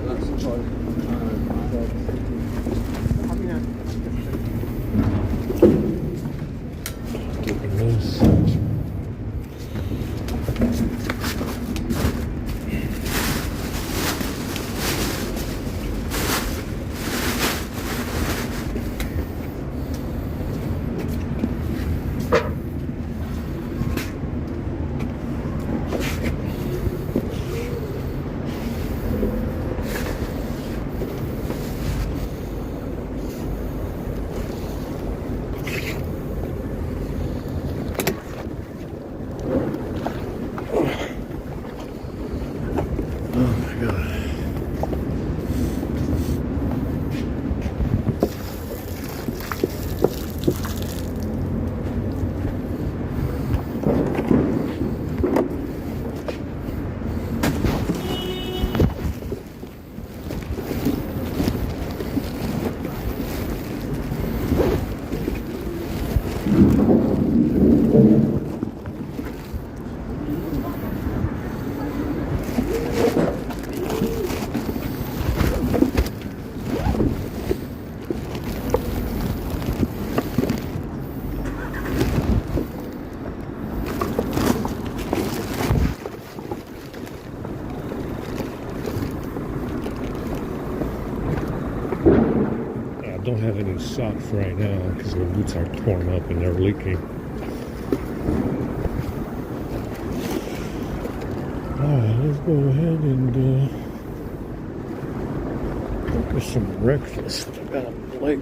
That's fine. socks right now because the boots are torn up and they're leaking. Alright, let's go ahead and look at some breakfast. I got a plate.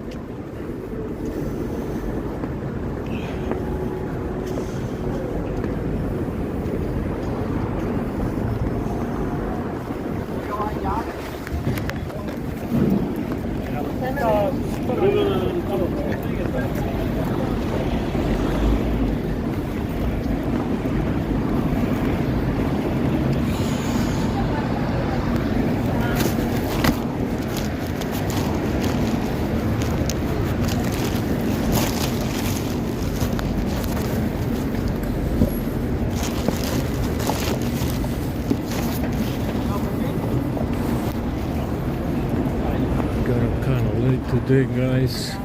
Got up kind of late today, guys.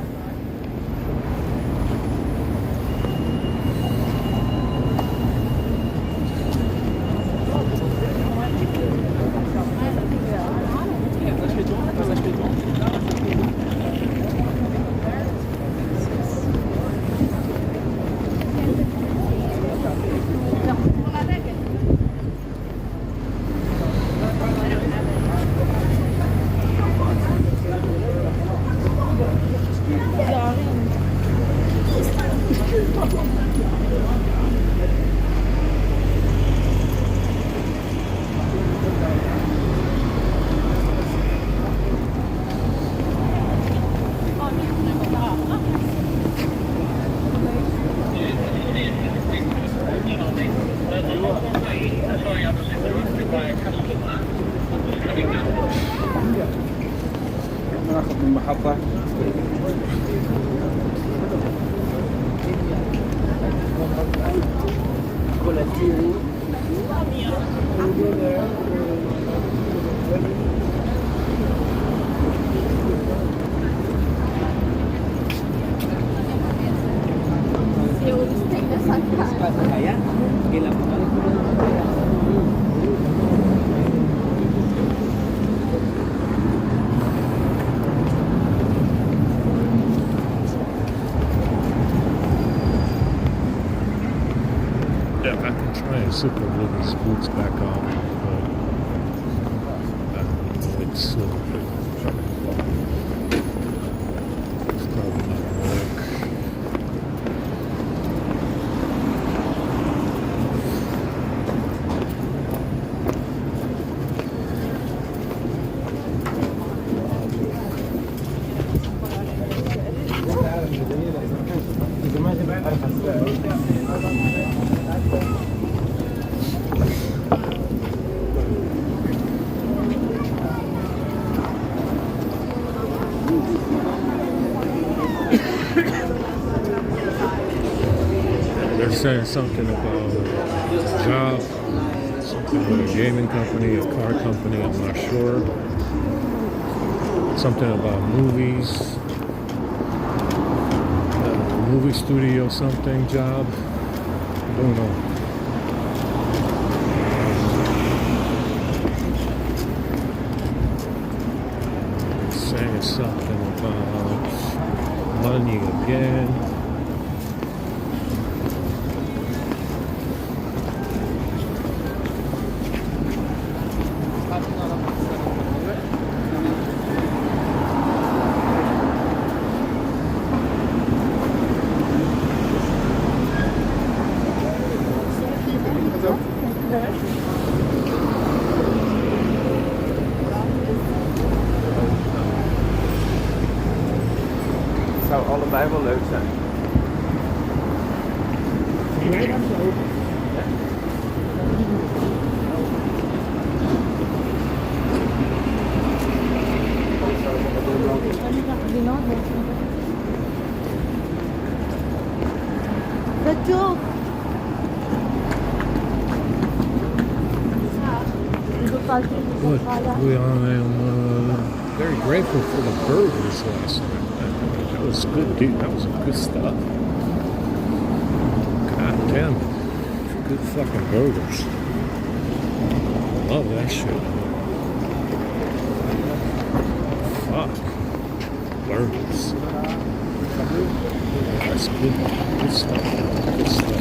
ناخذ من المحطة. Yeah, I can try and zip a little these boots back on, but I don't know, it's probably not gonna work. They're saying something about a job, something with a gaming company, a car company, I'm not sure. Something about movies, movie studio something job. I don't know. Saying something about money again. Zou allebei wel leuk zijn. Nee, dat is ook. Look, I am very grateful for the burgers last night. That was good, dude. That was good stuff. God damn it. Good fucking burgers. Love that shit. Fuck. Burgers. That's good. Good stuff. Good stuff.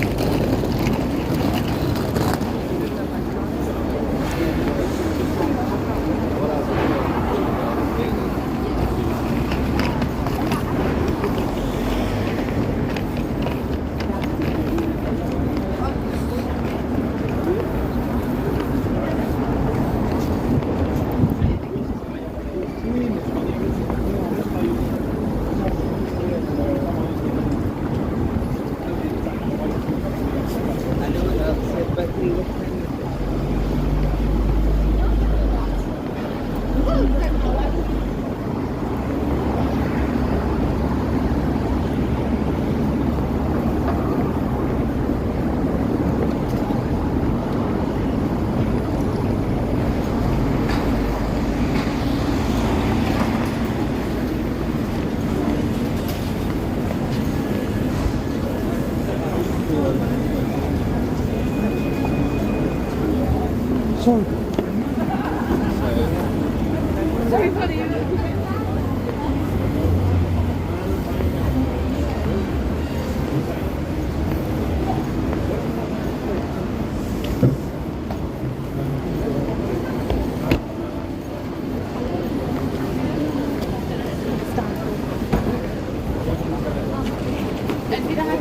Sorry. Entweder halt.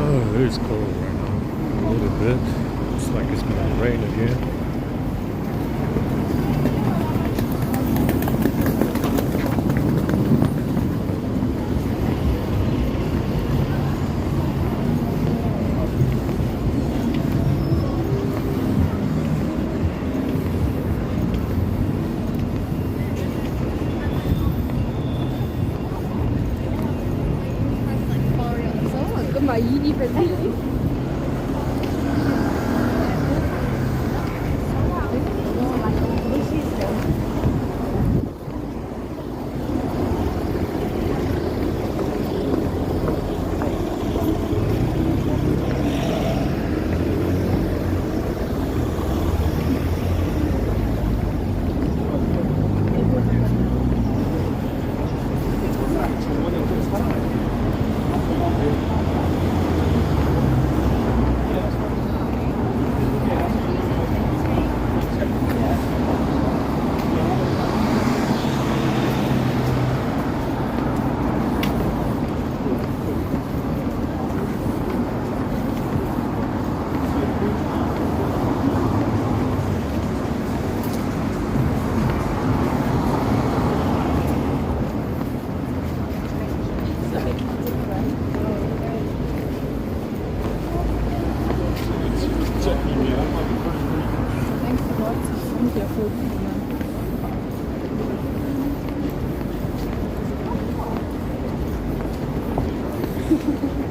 Oh, it is cold right now. A little bit. Looks like it's gonna rain again. Guck mal, Jini persönlich.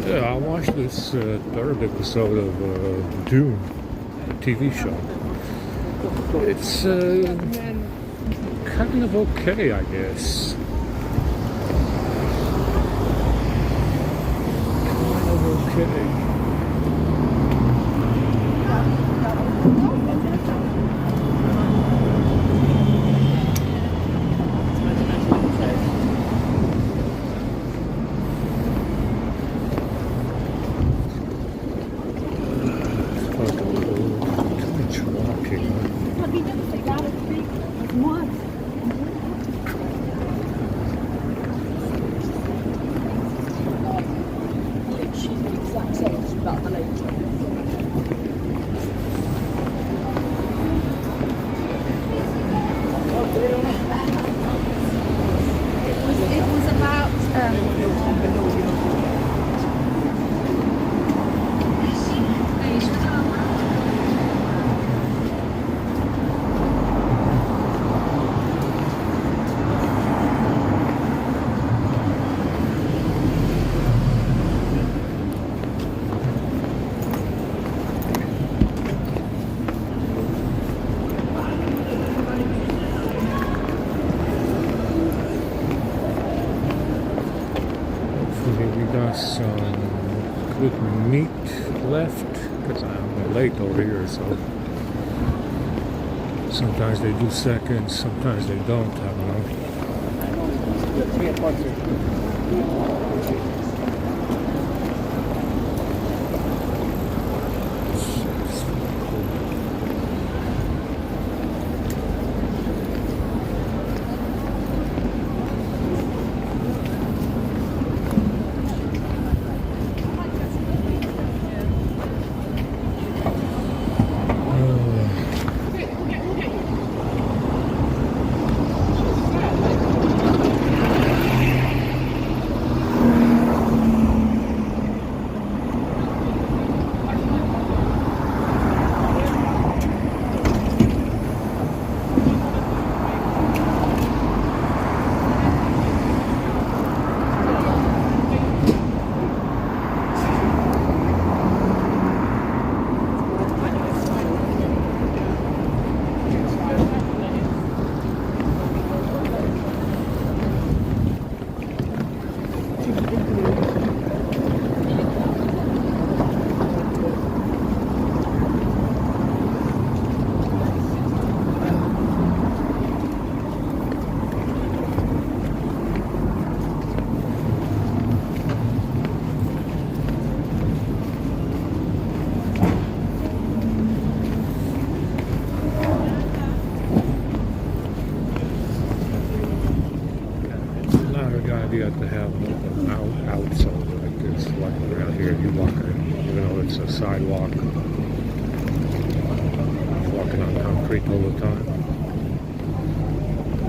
Yeah, I watched this third episode of Dune TV show. It's kind of okay, I guess. Kind of okay. got some good meat left because I'm late over here, so sometimes they do seconds, sometimes they don't. I don't know. Idea to have an outside like this, walking around here. You walking, even though it's a sidewalk, walking on concrete all the time.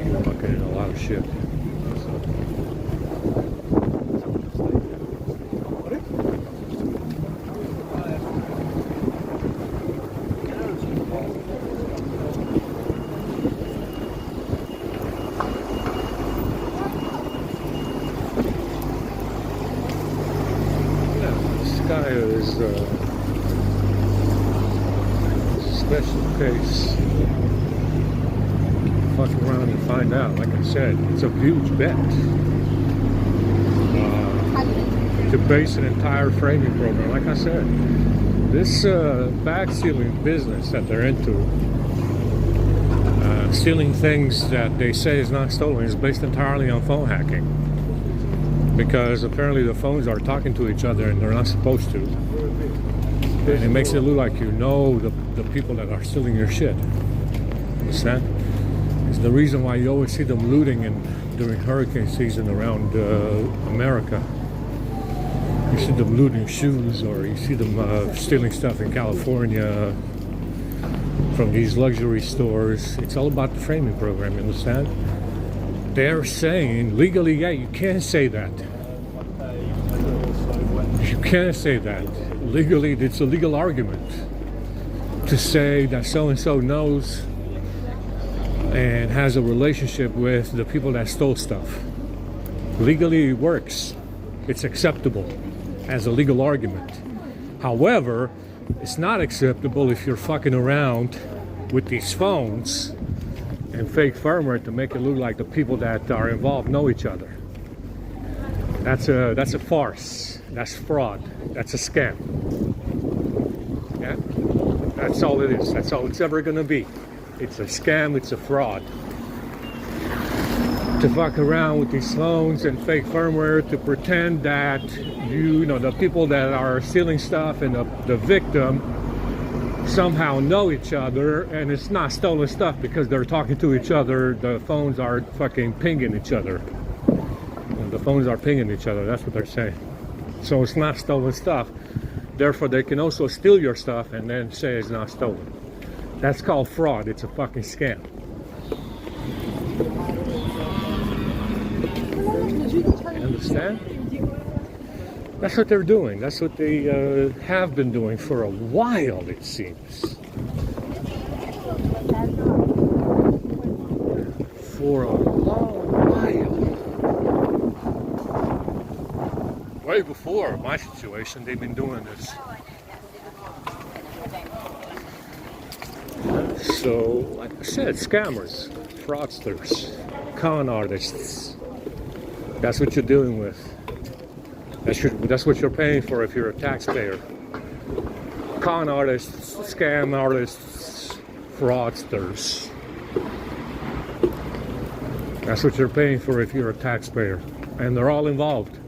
You're walking in a lot of shit. Guy is a special case. Fuck around and find out. Like I said, it's a huge bet to base an entire framing program. Like I said, this bag stealing business that they're into, stealing things that they say is not stolen, is based entirely on phone hacking. Because apparently the phones are talking to each other and they're not supposed to. And it makes it look like you know the people that are stealing your shit. Understand? It's the reason why you always see them looting during hurricane season around America. You see them looting shoes, or you see them stealing stuff in California from these luxury stores. It's all about the framing program, you understand? They're saying legally, yeah, you can't say that. You can't say that. Legally, it's a legal argument to say that so-and-so knows and has a relationship with the people that stole stuff. Legally, it works. It's acceptable as a legal argument. However, it's not acceptable if you're fucking around with these phones and fake firmware to make it look like the people that are involved know each other. That's a farce. That's fraud. That's a scam. Yeah? That's all it is. That's all it's ever gonna be. It's a scam, it's a fraud. To fuck around with these phones and fake firmware to pretend that you know the people that are stealing stuff and the victim somehow know each other, and it's not stolen stuff because they're talking to each other. The phones are fucking pinging each other. And the phones are pinging each other. That's what they're saying. So it's not stolen stuff. Therefore, they can also steal your stuff and then say it's not stolen. That's called fraud. It's a fucking scam. You understand? That's what they're doing. That's what they have been doing for a while, it seems. For a long while. Way before my situation, they've been doing this. So, like I said, scammers, fraudsters, con artists. That's what you're dealing with. That's what you're paying for if you're a taxpayer. Con artists, scam artists, fraudsters. That's what you're paying for if you're a taxpayer. And they're all involved.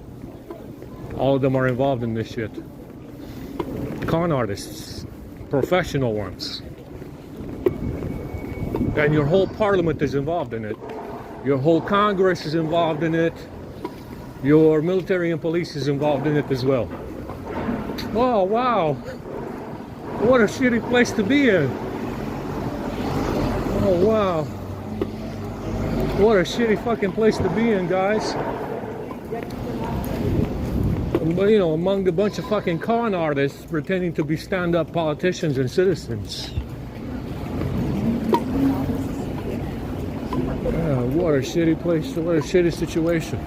All of them are involved in this shit. Con artists, professional ones. And your whole parliament is involved in it. Your whole Congress is involved in it. Your military and police is involved in it as well. Oh, wow. What a shitty place to be in. Oh, wow. What a shitty fucking place to be in, guys. But, you know, among a bunch of fucking con artists pretending to be stand-up politicians and citizens. What a shitty place, what a shitty situation.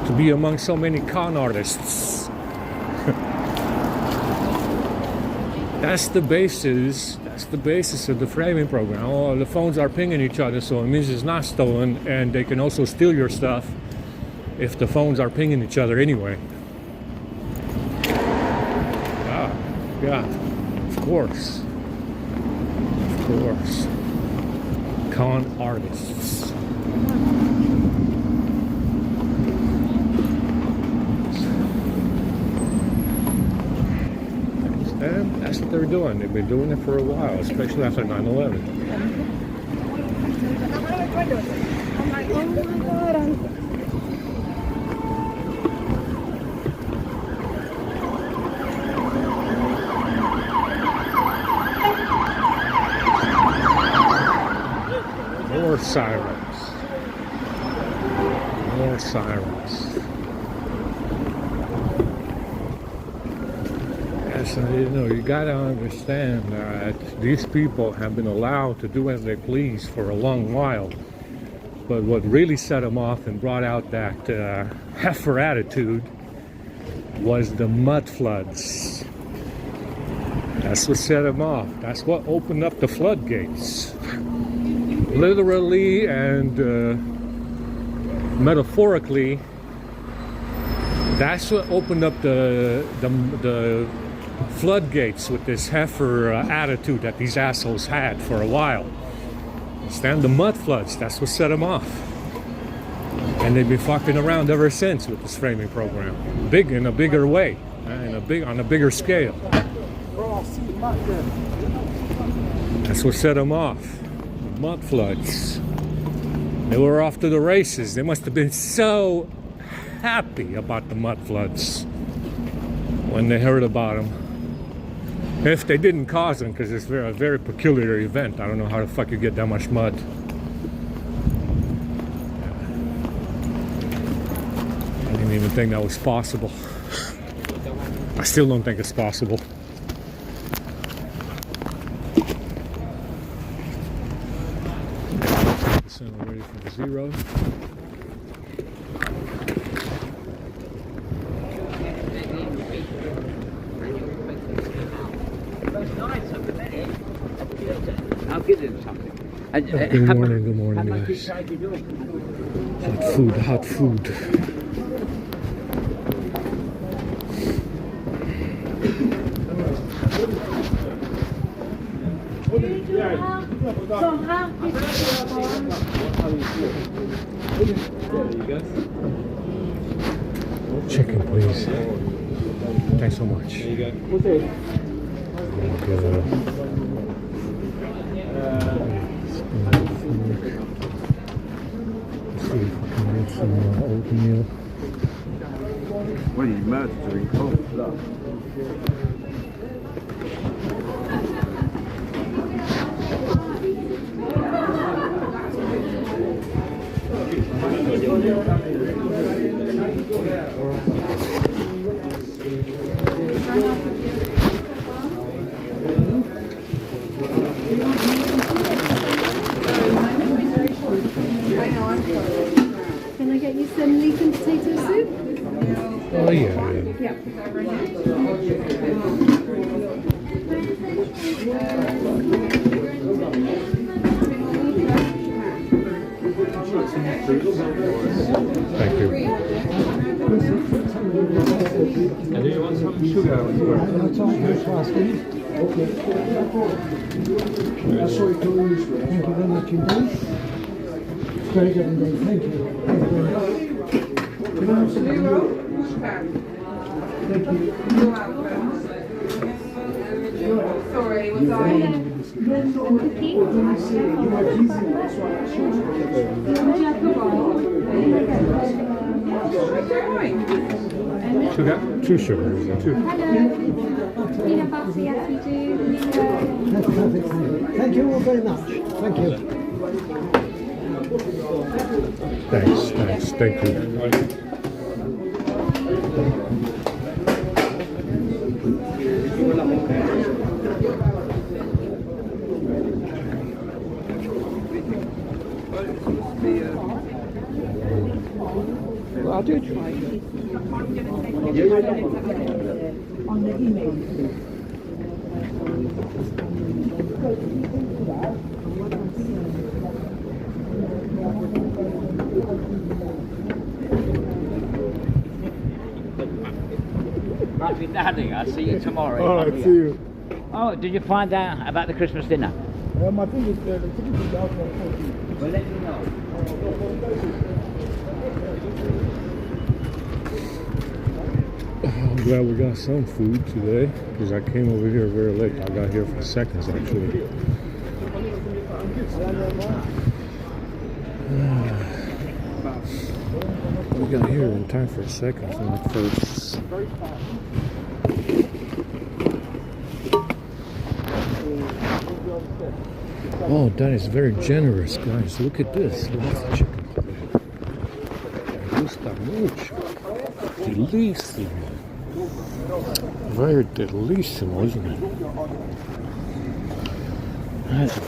To be among so many con artists. That's the basis of the framing program. Oh, the phones are pinging each other, so it means it's not stolen, and they can also steal your stuff if the phones are pinging each other anyway. Yeah, of course. Of course. Con artists. And that's what they're doing. They've been doing it for a while, especially after 9/11. I'm like, oh my God. More sirens. More sirens. Yes, you know, you gotta understand that these people have been allowed to do as they please for a long while. But what really set them off and brought out that heifer attitude was the mud floods. That's what set them off. That's what opened up the floodgates. Literally and metaphorically, that's what opened up the floodgates with this heifer attitude that these assholes had for a while. Stand the mud floods, that's what set them off. And they've been fucking around ever since with this framing program. Big in a bigger way, on a bigger scale. That's what set them off. Mud floods. They were off to the races. They must have been so happy about the mud floods when they heard about them. If they didn't cause them, because it's a very peculiar event. I don't know how the fuck you get that much mud. I didn't even think that was possible. I still don't think it's possible. We're ready for the zero. I'll give him something. Good morning, guys. Hot food. Chicken, please. Thanks so much. There you go. Let's see if we can get some oatmeal. What are you murdering? Can I get you some leek and potato soup? Oh yeah. Yeah. got some fruits. Thank you. And do you want some sugar as well? Thank you very much indeed. Very good indeed. Thank you. Thank you very much. Sorry, was I? Sugar? 2 sugars. 2. Peanut butter, yes, we do. That's perfect. Thank you all very much. Thank you. Thanks. Thank you. Well, I do try. On the email. Right, be darling. I'll see you tomorrow. All right, see you. Oh, did you find out about the Christmas dinner? I think it's the ticket is out for Well, let me know. I'm glad we got some food today because I came over here very late. I got here for seconds actually. We got here in time for seconds, not first. Oh, that is very generous, guys. Look at this. Look at the chicken plate. Me gusta mucho. Delísimo. Very delísimo, isn't it? That's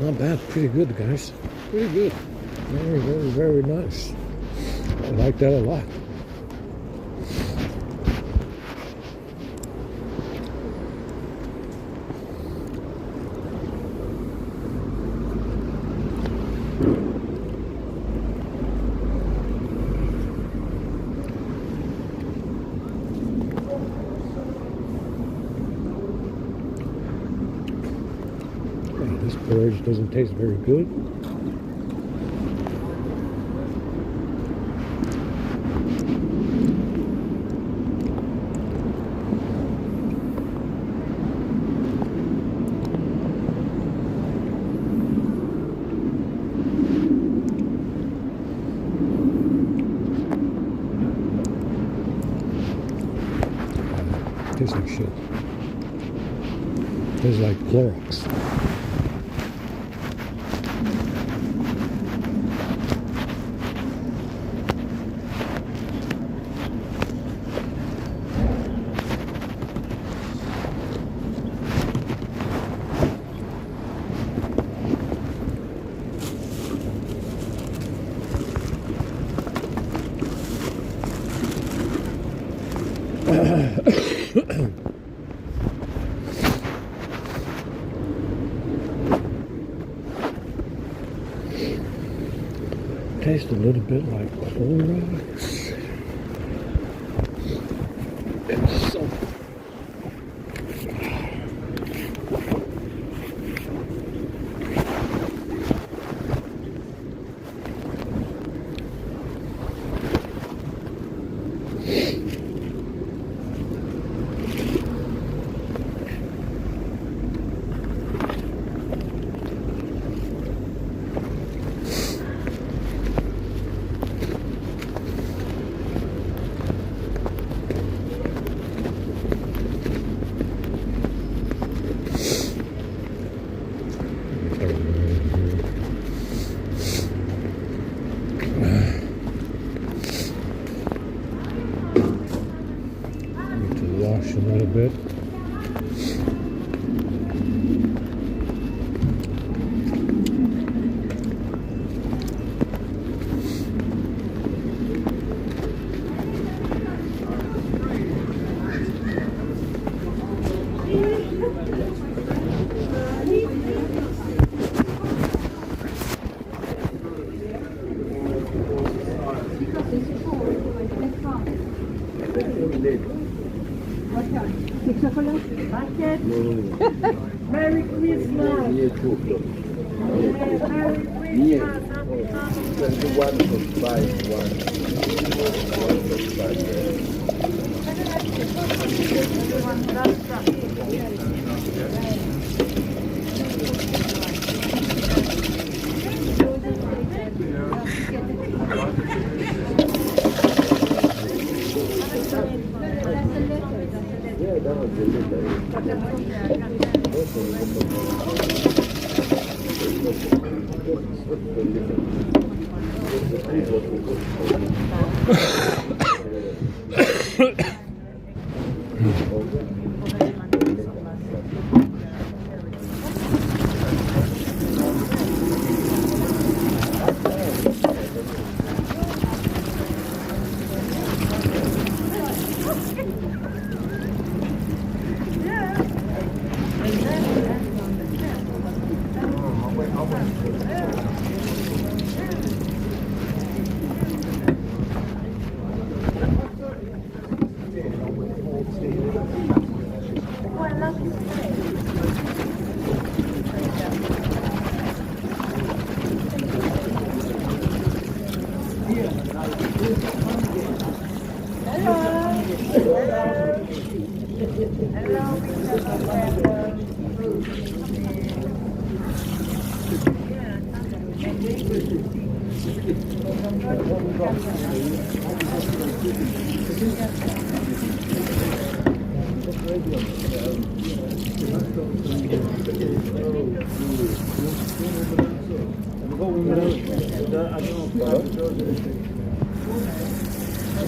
Not bad, pretty good, guys. Pretty good. Very, very, very nice. I like that a lot. This porridge doesn't taste very good. Tastes like shit. Tastes like Clorox. Tastes a little bit like Clorox. And soap. Wash a little bit. Merry Christmas! Merry Christmas! You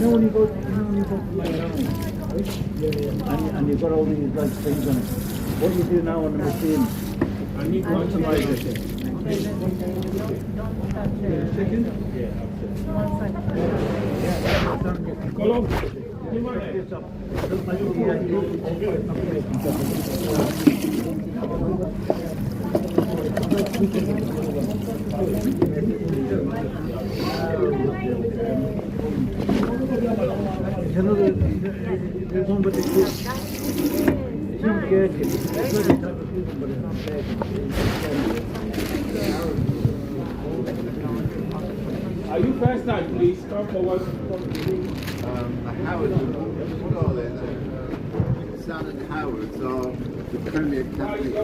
know when you go to my and you've got all these like things on it. What do you do now on the machine? I need to optimize it. You know, there's one but it's not gherkin. It's not a type of fusion, but it's not gherkin. Are you first time, please? Come forward. Howard, Sam and Howard are the Premier Catholic.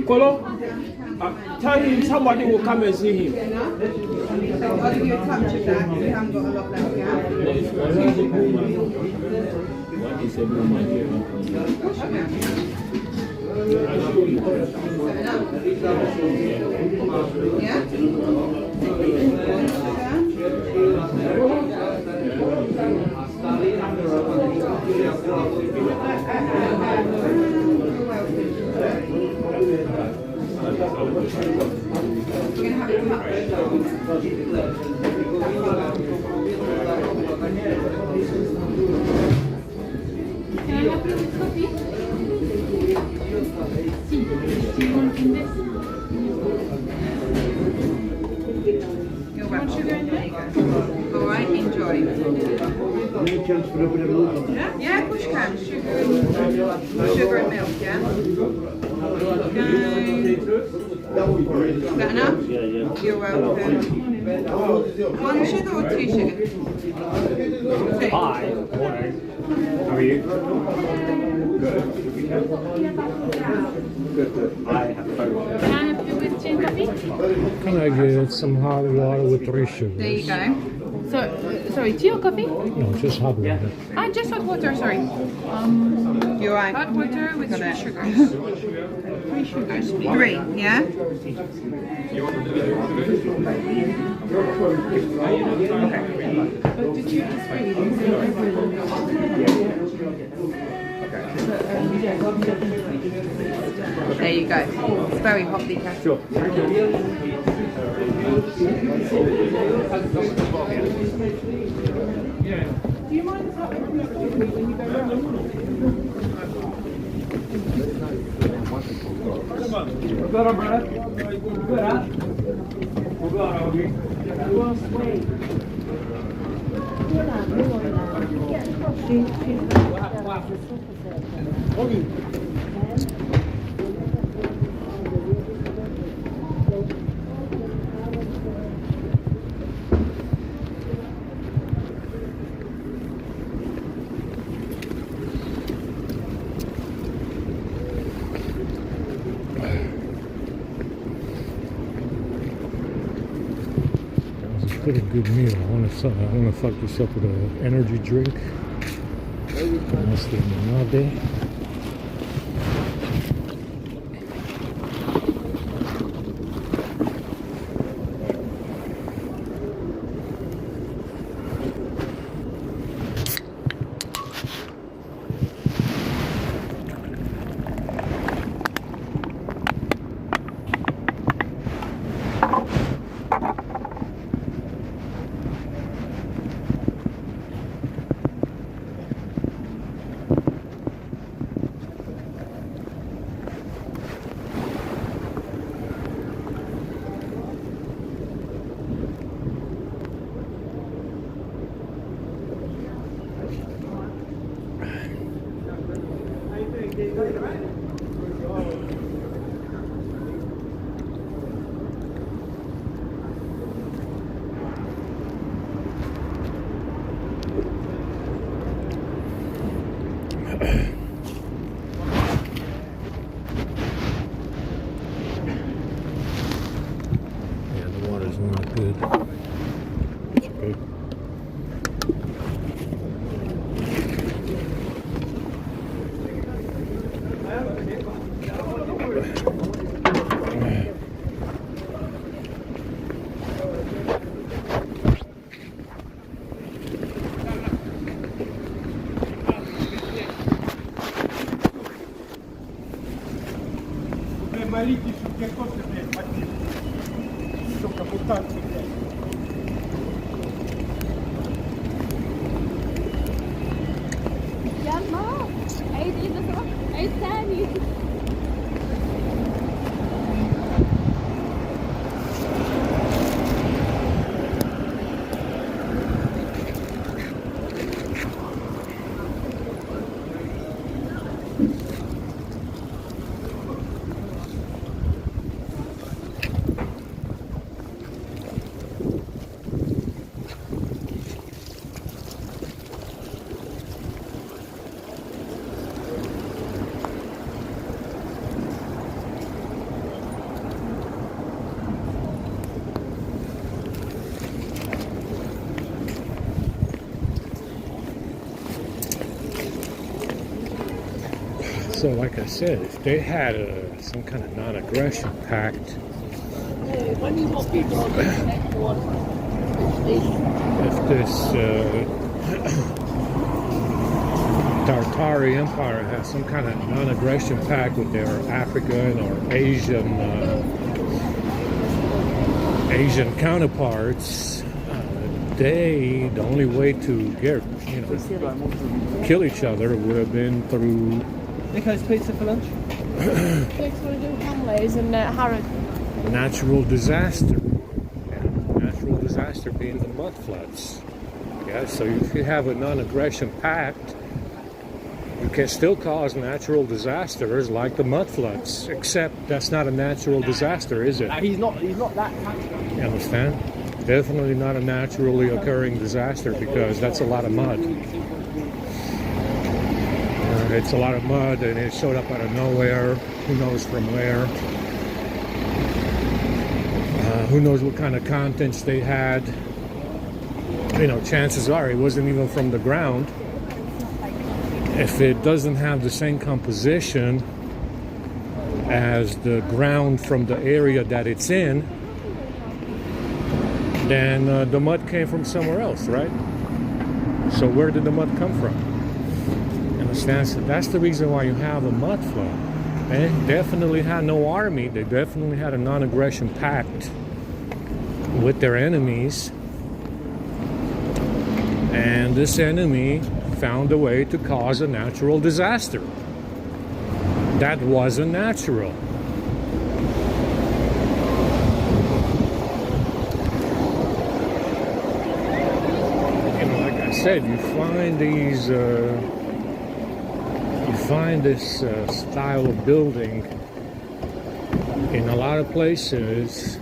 Kolo, tell him somebody will come and see him. I'll give you a touch of that. We haven't got a lot left, All right, enjoy. Any chance for a bit of milk? Yeah, of course you can. Sugar and milk, yeah? Is that enough? Yeah, yeah. You're welcome. One sugar or two sugar? Two. Hi, morning. How are you? I have both. Can I have you with tea and coffee? Can I get some hot water with 3 sugars? There you go. So, sorry, tea or coffee? No, just hot water. Ah, just hot water, sorry. You're right. Hot water with 3 sugars. 3 sugars. 3, yeah? There you go. It's very hot, Lika. Sure. Do you mind if I open up when you go Pretty good meal. I want to fuck this up with an energy drink. Nice limonade. So Молитесь, чтобы тебе кто-то, блядь, подпил. Сука, мутанты, блядь. يلا عيد ايده صح عيد ثاني So, like I said, if they had some kind of non-aggression pact, if this Tartari Empire has some kind of non-aggression pact with their African or Asian counterparts, the only way to get, kill each other would have been through Nico's pizza for lunch? next want to do Hamleys and Harrod. natural disaster. Yeah, natural disaster being the mud floods. Yeah, so if you have a non-aggression pact, you can still cause natural disasters like the mud floods, except that's not a natural disaster, is it? He's not that. You understand? Definitely not a naturally occurring disaster because that's a lot of mud. It's a lot of mud and it showed up out of nowhere. Who knows from where? Who knows what kind of contents they had? Chances are it wasn't even from the ground. If it doesn't have the same composition as the ground from the area that it's in, then the mud came from somewhere else, right? So where did the mud come from? Understand? So that's the reason why you have a mud flood. They definitely had no army. They definitely had a non-aggression pact with their enemies. And this enemy found a way to cause a natural disaster. That wasn't natural. Like I said, you find these, this style of building in a lot of places,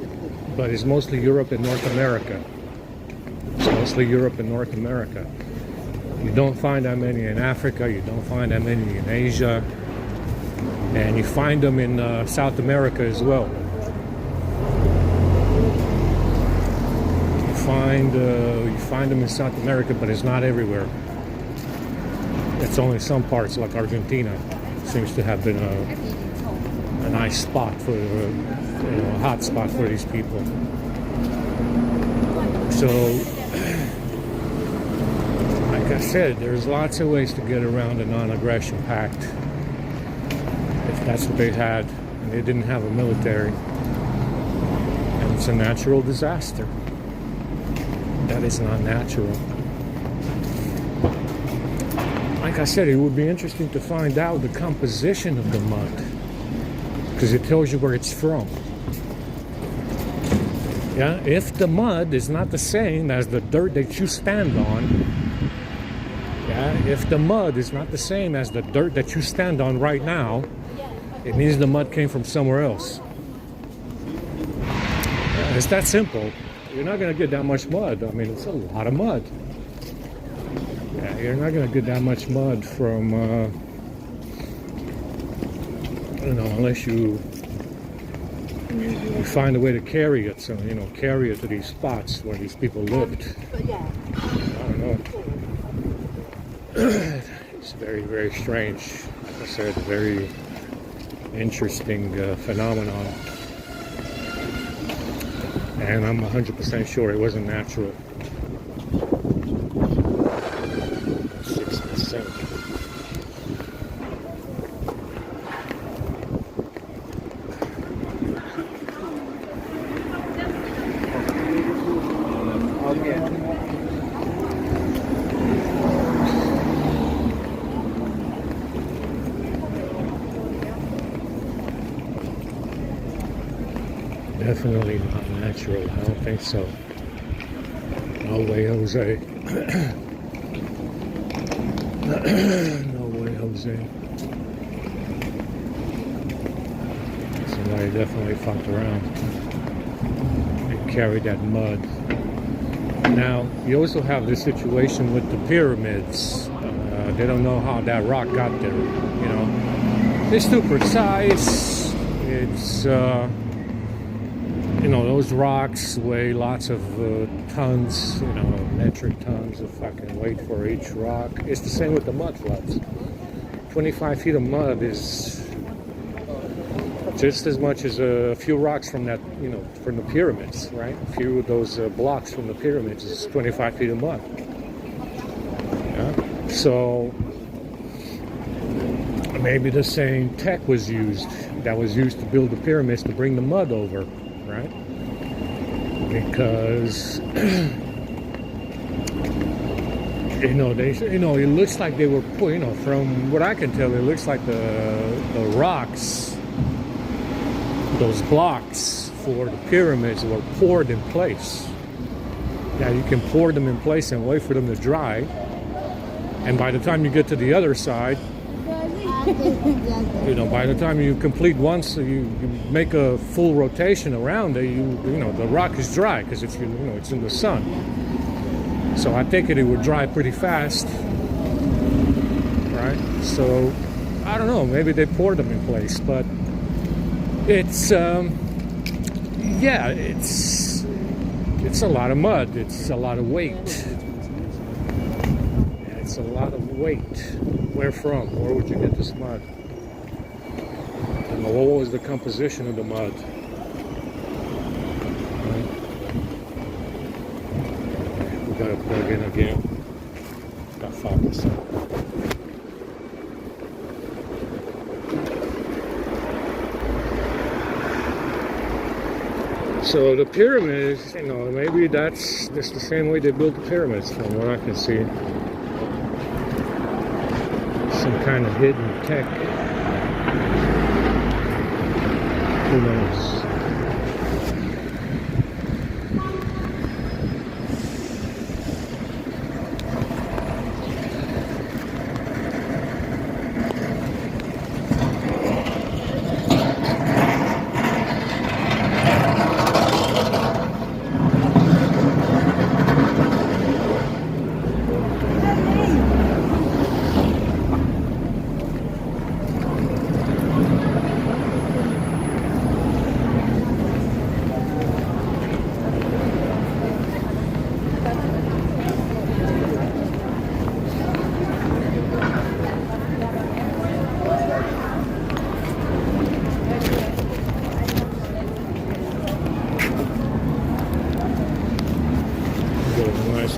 but it's mostly Europe and North America. It's mostly Europe and North America. You don't find that many in Africa, you don't find that many in Asia, and you find them in South America as well. You find them in South America, but it's not everywhere. It's only some parts, like Argentina, seems to have been a nice spot for, a hot spot for these people. So, like I said, there's lots of ways to get around a non-aggression pact. If that's what they had, and they didn't have a military, and it's a natural disaster. That is not natural. Like I said, it would be interesting to find out the composition of the mud, because it tells you where it's from. Yeah, if the mud is not the same as the dirt that you stand on, if the mud is not the same as the dirt that you stand on right now, it means the mud came from somewhere else. It's that simple. You're not going to get that much mud. I mean, it's a lot of mud. Yeah, you're not going to get that much mud from, unless you you find a way to carry it, so carry it to these spots where these people lived. I don't know. It's very, very strange. Like I said, very interesting phenomenon. And I'm 100% sure it wasn't natural. 6%. Definitely not natural. I don't think so. No way, Jose. No way, Jose. Somebody definitely fucked around and carried that mud. Now, you also have this situation with the pyramids. They don't know how that rock got there. It's too precise. It's those rocks weigh lots of tons, metric tons of fucking weight for each rock. It's the same with the mud floods. 25 feet of mud is just as much as a few rocks from that, from the pyramids, right? A few of those blocks from the pyramids is 25 feet of mud. Yeah? So maybe the same tech was used that was used to build the pyramids to bring the mud over, right? Because it looks like they were put, from what I can tell, it looks like the rocks, those blocks for the pyramids were poured in place. Now you can pour them in place and wait for them to dry, and by the time you get to the other side, by the time you complete one, so you make a full rotation around it, the rock is dry because it's it's in the sun. So I think it would dry pretty fast, right? So I don't know. Maybe they poured them in place, but it's it's a lot of mud. It's a lot of weight. It's a lot of weight. Where from? Where would you get this mud? And what was the composition of the mud? Right. We gotta plug in again. Got 5%. So the pyramids, maybe that's just the same way they built the pyramids, from what I can see. Some kind of hidden tech. Who knows?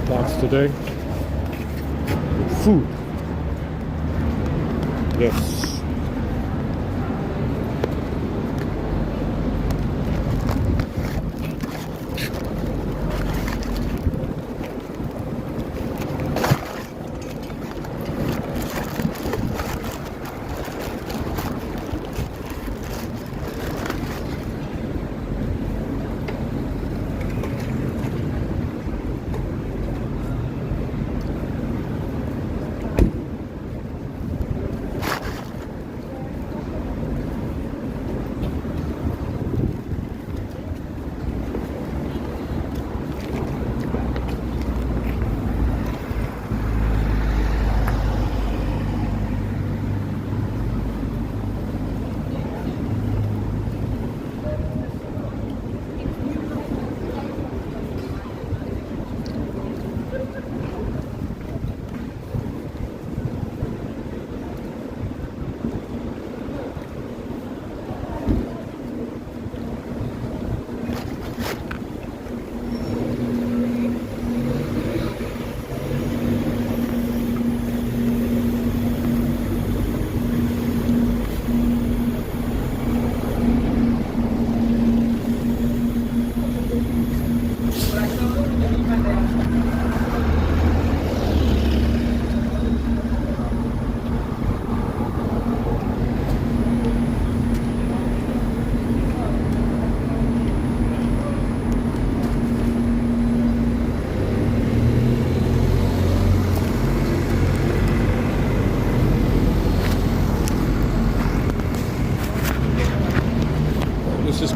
Box today. Food. Yes.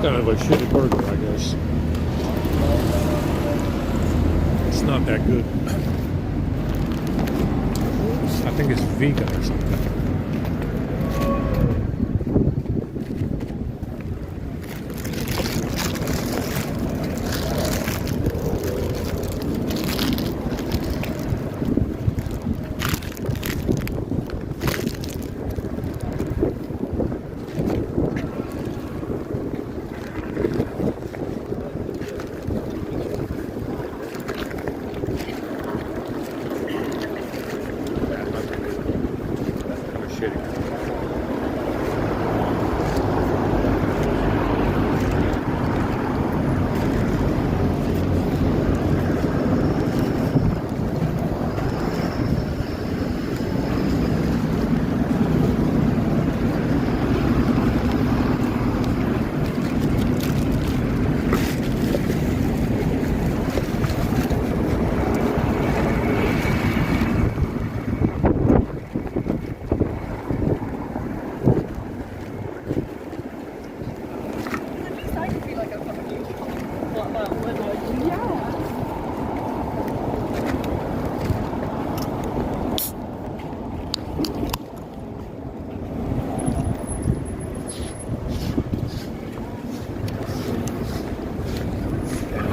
kind of a shitty burger, I guess. It's not that good. I think it's vegan or something.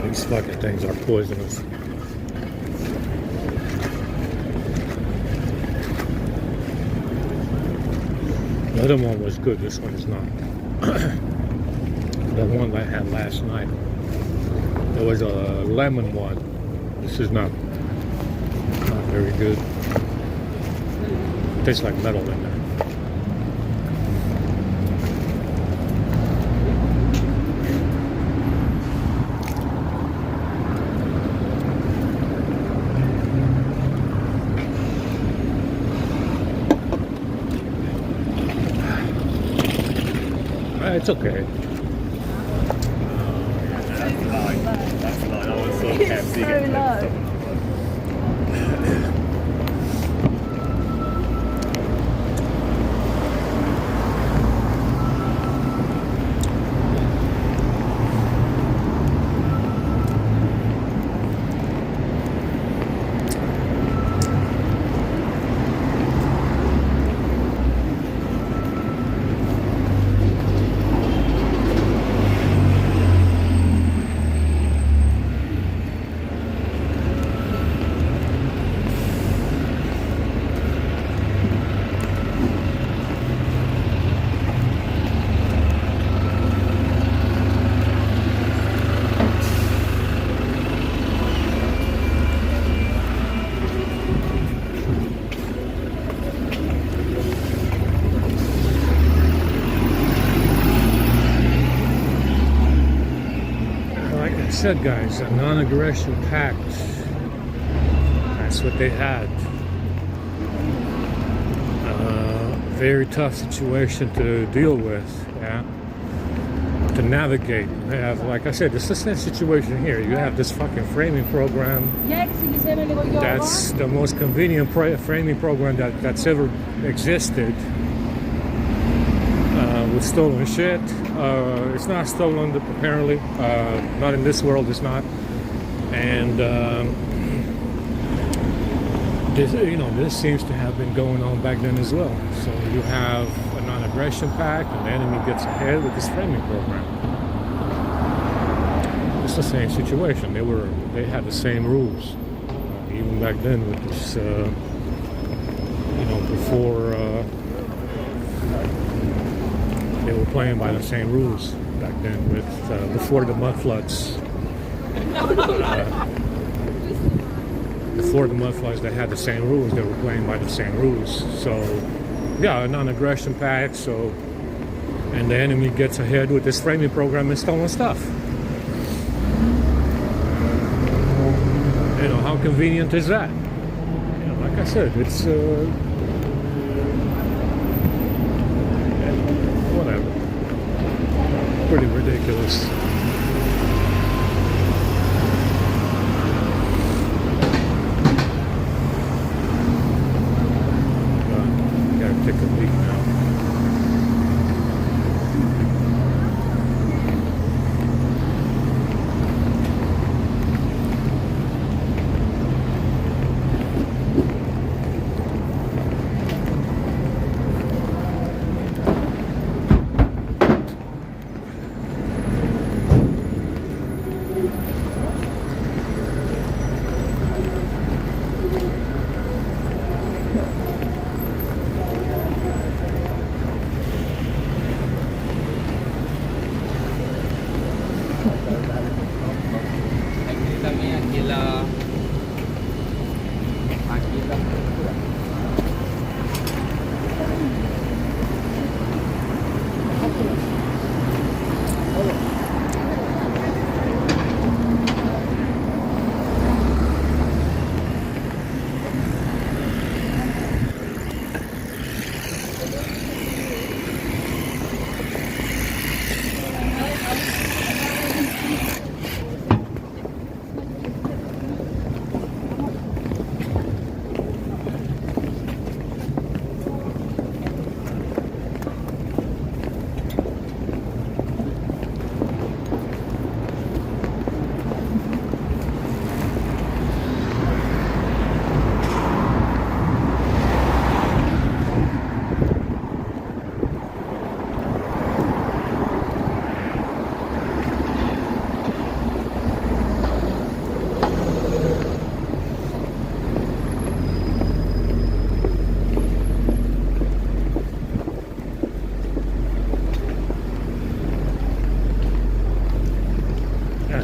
These fucking things are poisonous. The other one was good, this one is not. The one I had last night, there was a lemon one. This is not very good. It tastes like metal in there. It's okay. That's low. I was so tempted. So low. Said, guys, a non-aggression pact. That's what they had. Very tough situation to deal with, yeah. To navigate. You have, like I said, it's the same situation here. You have this fucking framing program. That's the most convenient framing program that's ever existed. With stolen shit. It's not stolen, apparently. Not in this world, it's not. And this seems to have been going on back then as well. So you have a non-aggression pact, and the enemy gets ahead with this framing program. It's the same situation. They had the same rules, even back then with this. Before. They were playing by the same rules back then before the mud floods. Before the mud floods, they had the same rules. They were playing by the same rules. So, yeah, a non-aggression pact. So, and the enemy gets ahead with this framing program and stolen stuff. How convenient is that? Like I said, it's. Pretty ridiculous. Gotta take a leak now.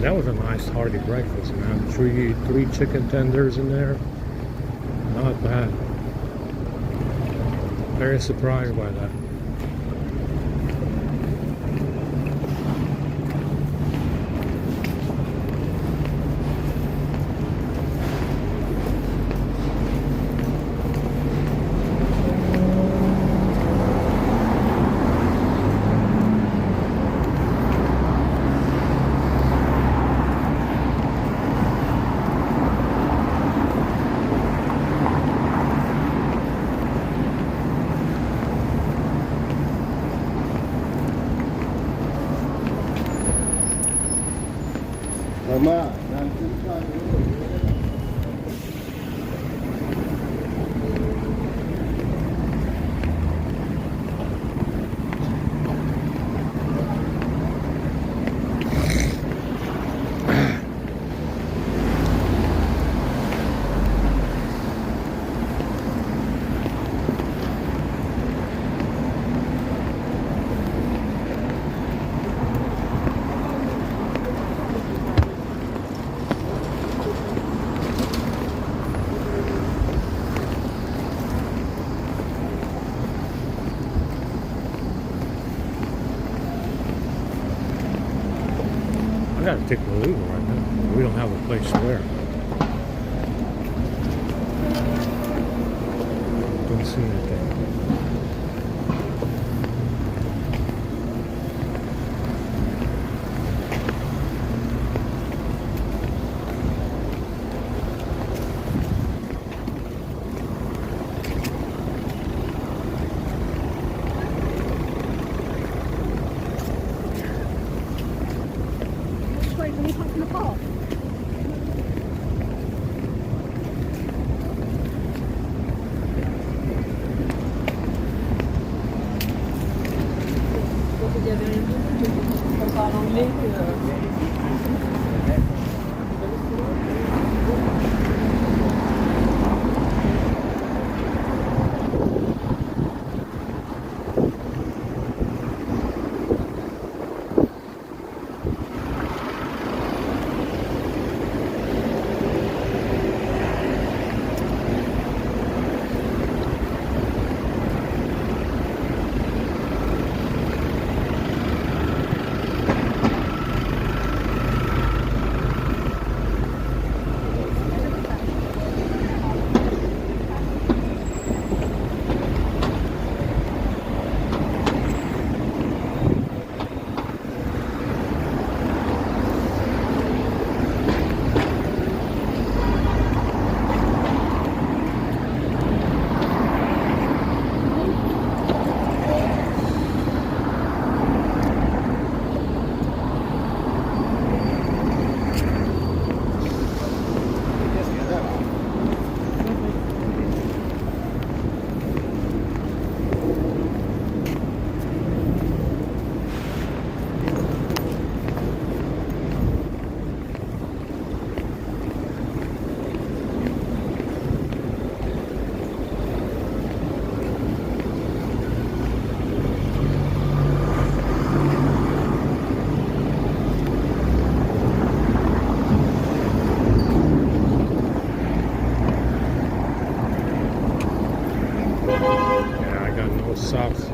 that was a nice hearty breakfast, man. Three chicken tenders in there. Not bad. Very surprised by that. Mama, nanti kan. I gotta take the legal right now. We don't have a place where. Don't see anything. Wait, can you park in the park? Yeah, I got no socks.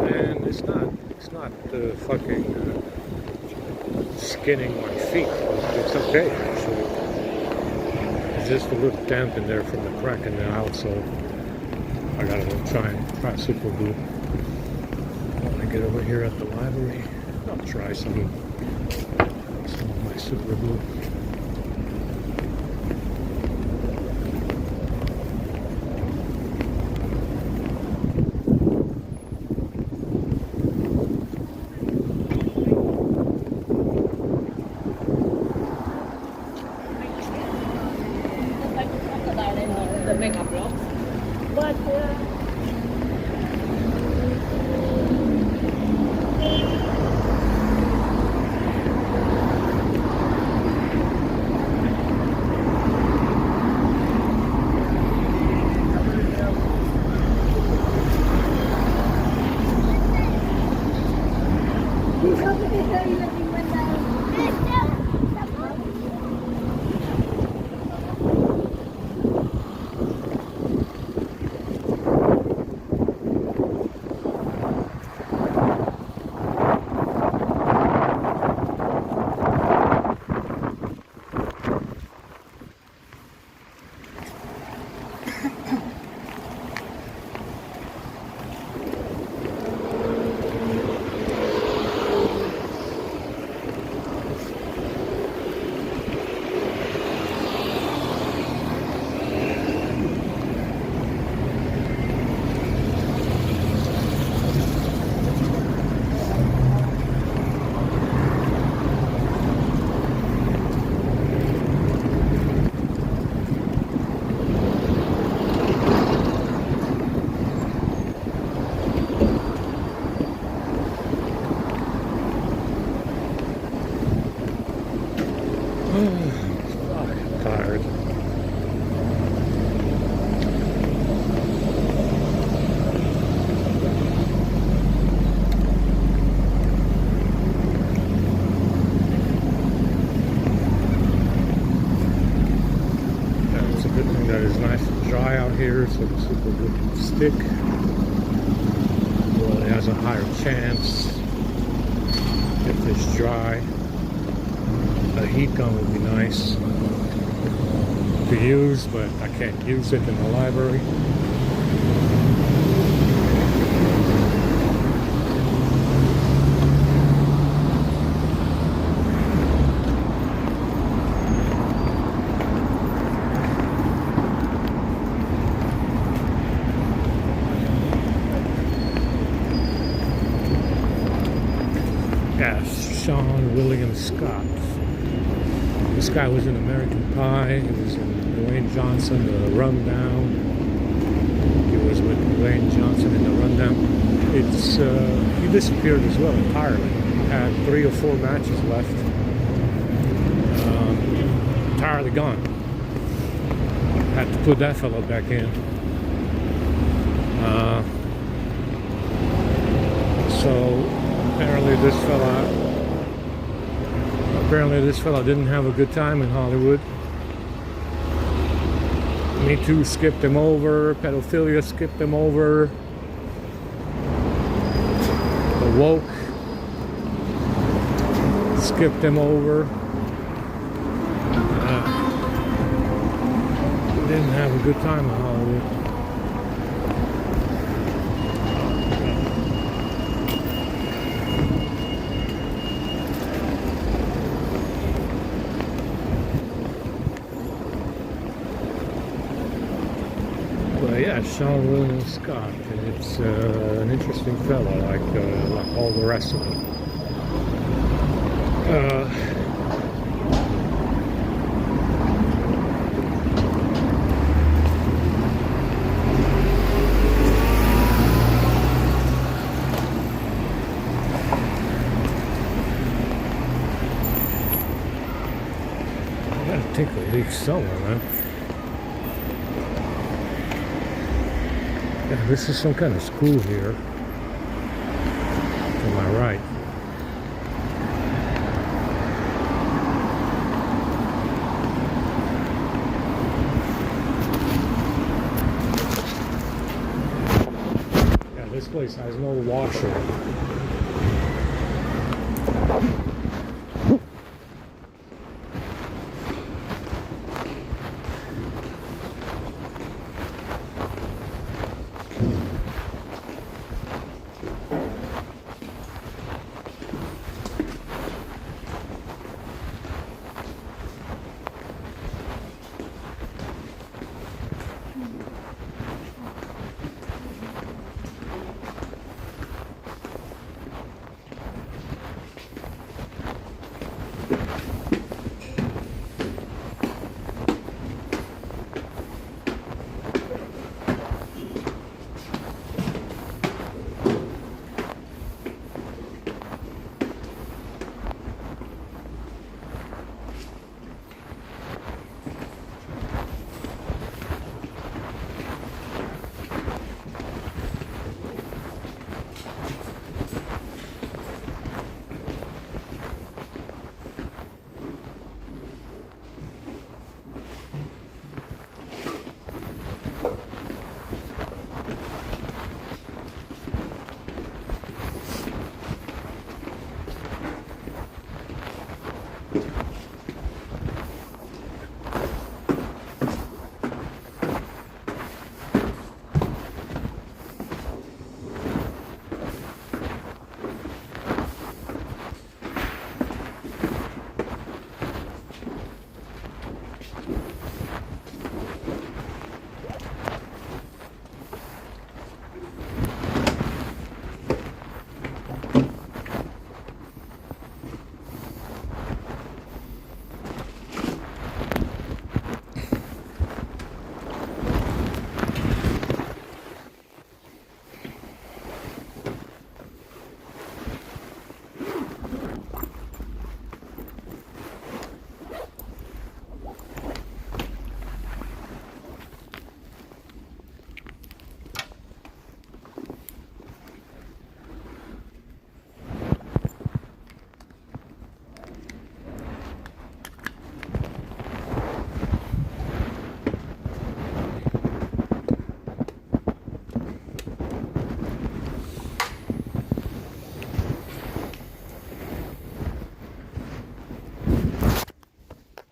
And it's not fucking skinning my feet. It's okay actually. It's just a little damp in there from the crack in the aisle, so I gotta try super glue. When I get over here at the library, I'll try some of my super glue. I'm tired. It's a good thing that it's nice and dry out here, so the super glue can stick. Well, it has a higher chance if it's dry. A heat gun would be nice to use, but I can't use it in the library. Yes, Sean William Scott. This guy was in American Pie. He was in Dwayne Johnson, The Rundown. He was with Dwayne Johnson in The Rundown. He disappeared as well entirely. Had 3 or 4 matches left. Entirely gone. Had to put that fellow back in. So apparently this fella didn't have a good time in Hollywood. Me Too skipped him over, pedophilia skipped him over, the woke skipped him over. He didn't have a good time in Hollywood. Yeah, Sean William Scott, and it's an interesting fellow, like all the rest of them. I gotta take a leak somewhere, man. Yeah, this is some kind of school here. To my right. Yeah, this place has no washer.